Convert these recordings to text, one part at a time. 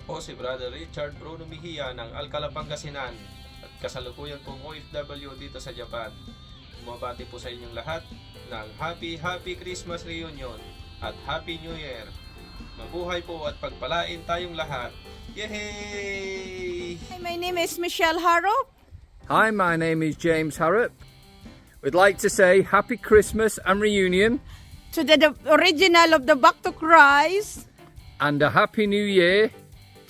Po si Brother Richard Bruno Mejia ng Alcala, Pangasinan at kasalukuyan pong OFW dito sa Japan. Bumabati po sa inyong lahat ng Happy Christmas Reunion at Happy New Year. Mabuhay po at pagpalain tayong lahat. Yay! Hi, my name is Michelle Harrop. Hi, my name is James Harrop. We'd like to say Happy Christmas and Reunion To the original of the Back to Christ. and a Happy New Year.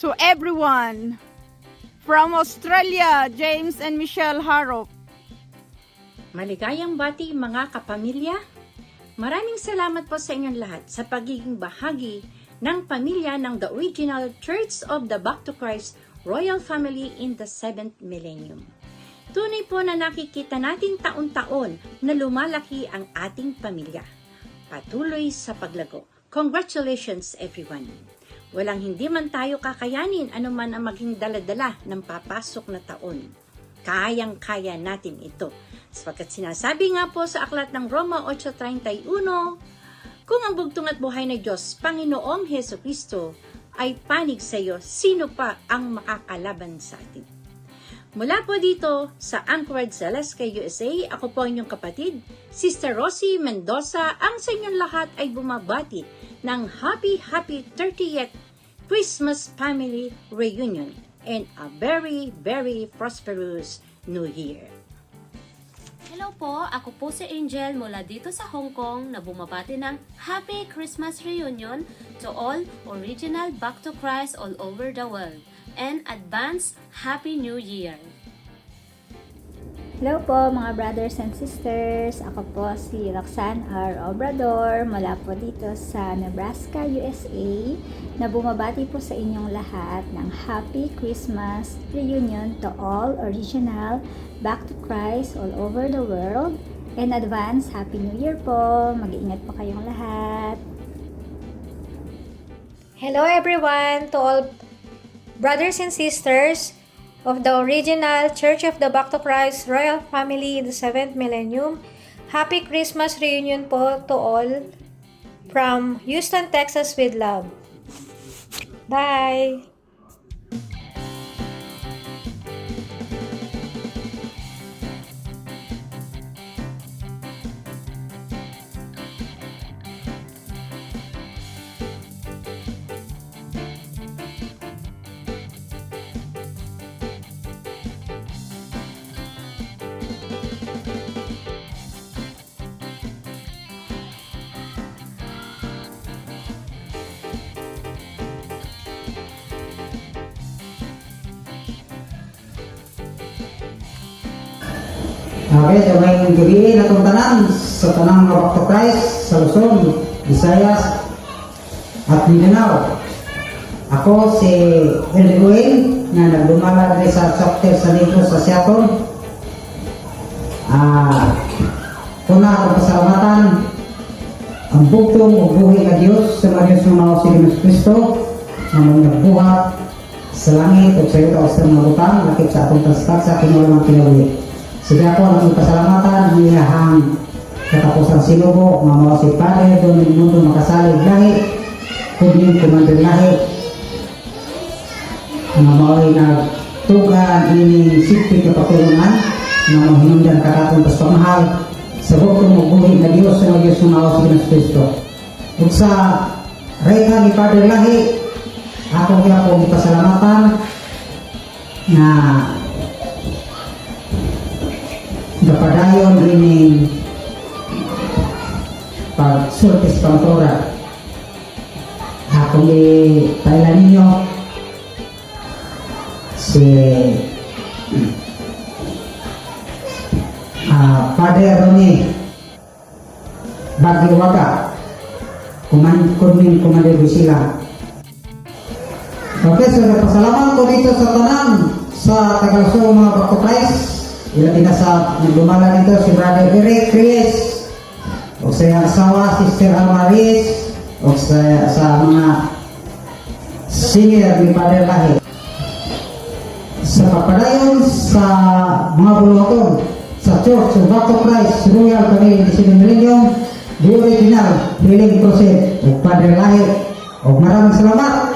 To everyone. From Australia, James and Michelle Harrop. Maligayang bati mga kapamilya. Maraming salamat po sa inyong lahat sa pagiging bahagi ng pamilya ng The Original Church of the Back to Christ Royal Family in the 7th Millennium. Tunay po na nakikita natin taon-taon na lumalaki ang ating pamilya. Patuloy sa paglago. Congratulations everyone! Walang hindi man tayo kakayanin anuman ang maging daladala ng papasok na taon. Kayang-kaya natin ito. Sapagkat sinasabi nga po sa aklat ng Roma 8:31, kung ang bugtong at buhay na Diyos, Panginoong Heso Kristo, ay panig sa iyo, sino pa ang makakalaban sa atin? Mula po dito sa Anchorage, Alaska, USA, ako po inyong kapatid, Sister Rosie Mendoza, ang sa inyong lahat ay bumabati ng Happy 30th Christmas Family Reunion and a very prosperous New Year. Hello po, ako po si Angel mula dito sa Hong Kong na bumabati ng Happy Christmas Reunion to all original Back to Christ all over the world and advance Happy New Year. Hello po mga brothers and sisters, ako po si Roxanne R. Obrador mula po dito sa Nebraska, USA na bumabati po sa inyong lahat ng Happy Christmas Reunion to all original Back to Christ all over the world and advance Happy New Year po. Mag-iingat po kayong lahat. Hello everyone to all brothers and sisters of the original Church of the Back to Christ Royal Family in the 7th Millennium. Happy Christmas Reunion po to all from Houston, Texas with love. Bye! Okay, so may gabi na itong tanan sa tanang mga Back to Christ sa Luzon, Visayas at Mindanao. Ako si Elwin na nagdumala rin sa chapter sa Negros sa Seattle. Una akong pasalamatan ang bugtong o buhay na Diyos sa mga Diyos ng mga si Jesus Cristo na mong nagbuhat sa langit o sa iyo taos ng mga butang lakit sa atong taskat sa kinulang pinawit. Sige ako ang pasalamatan ng ilahang katapusan sinubo, mga si Padre doon ng mundo makasalig lahi, kundi yung kumandir lahi, mga mao'y nagtugan ining sipit na patulungan, mga mahinundan karatong tas pamahal, sa bukong magbuhi na Diyos sa mga Diyos ng mga si Jesus Cristo. At sa reyna ni Padre lahi, ako kaya po pasalamatan na napadayon ining pagsultis pangtura. Ako ni Thailand ninyo si Padre Roni Bagiwaga Kumandir Bisila. Okay, so nagpasalamat ko dito sa tanan sa Tagalasong mga Back to Christ. Ilabi na sa nagdumala nito si Brother Eric Reyes o sa asawa Sister Almaris o sa mga singer ni Padre Lahi. sa kapadayon sa mga buluhaton sa Church of Back to Christ Royal Family in the 7th Millennium, the original Healing Crusade of Padre Lahi. O maraming salamat.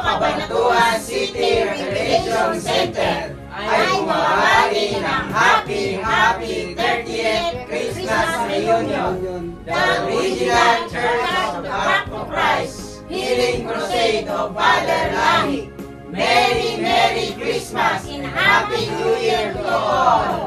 Cabanatuan City Recreation Center ay bumabati ng Happy 30th Christmas Reunion, the original Church of the Back to Christ Healing Crusade of Father Lahi. Merry, Merry Christmas and Happy New Year to all!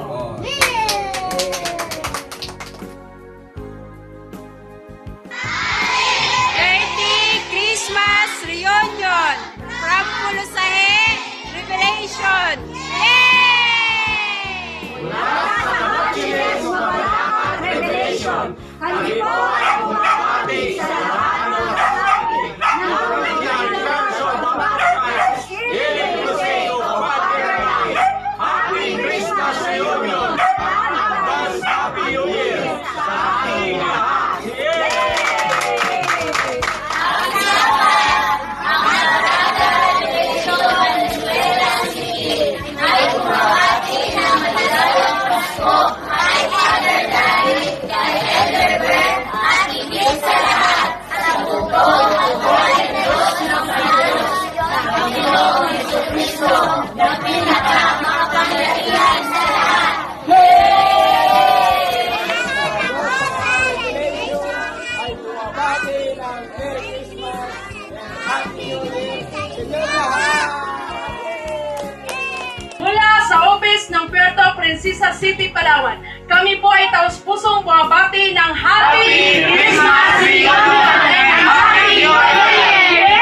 Boys ng Puerto Princesa City, Palawan. Kami po ay taus-pusong bumabati ng Happy Christmas Reunion and Happy New Year!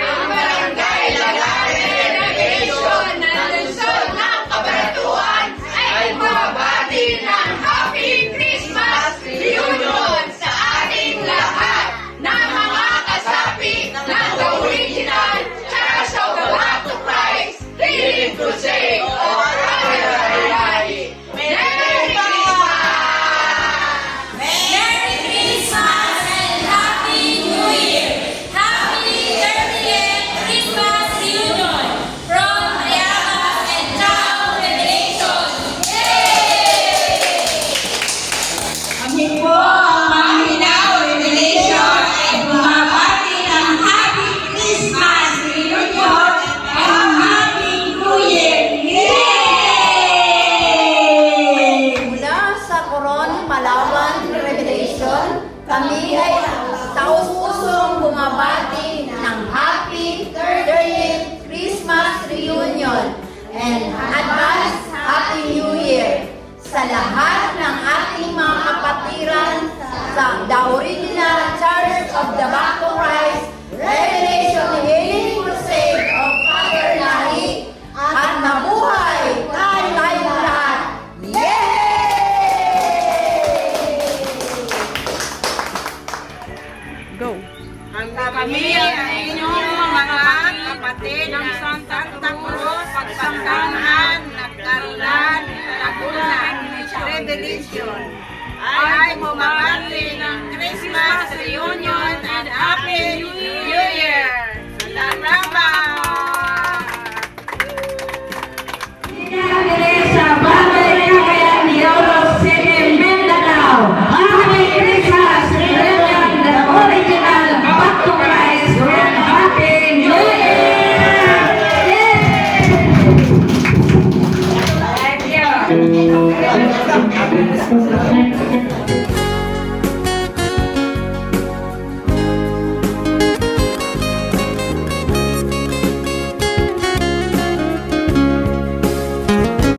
Ang Barangay Lagares Delegation ng Lungsod ng Cabanatuan ay bumabati ng Happy Christmas Reunion sa ating lahat ng mga kasapi ng The Original Church of the Back to Christ Healing Crusade of Calvary. Merry Christmas! Merry Christmas and Happy New Year! Happy 30th Christmas Reunion from Mayabas and Tao Revelation! Kami po ang Maminaw Revelation ay bumabati ng Happy Christmas Reunion and Happy New Year! Mula sa Coron, Palawan, Revelation, kami ay taus-pusong bumabati ng Happy 30th Christmas Reunion and advance Happy New Year sa lahat ng ating mga kapatiran sa The Original Church of the Back to Christ Revelation Healing Crusade of Calvary at mabuhay tayong lahat! Go. Kami ay inyong mga kapatid ng Santa Cruz, Pagsambahan, Nagkarolan, Lagunan, Revelation ay bumabati ng Christmas Reunion and Happy New Year! Salamat! Sa Bagay Cagayan de Oro City, Mindanao. Happy Christmas Reunion, the Original Back to Christ, and Happy New Year! Thank you.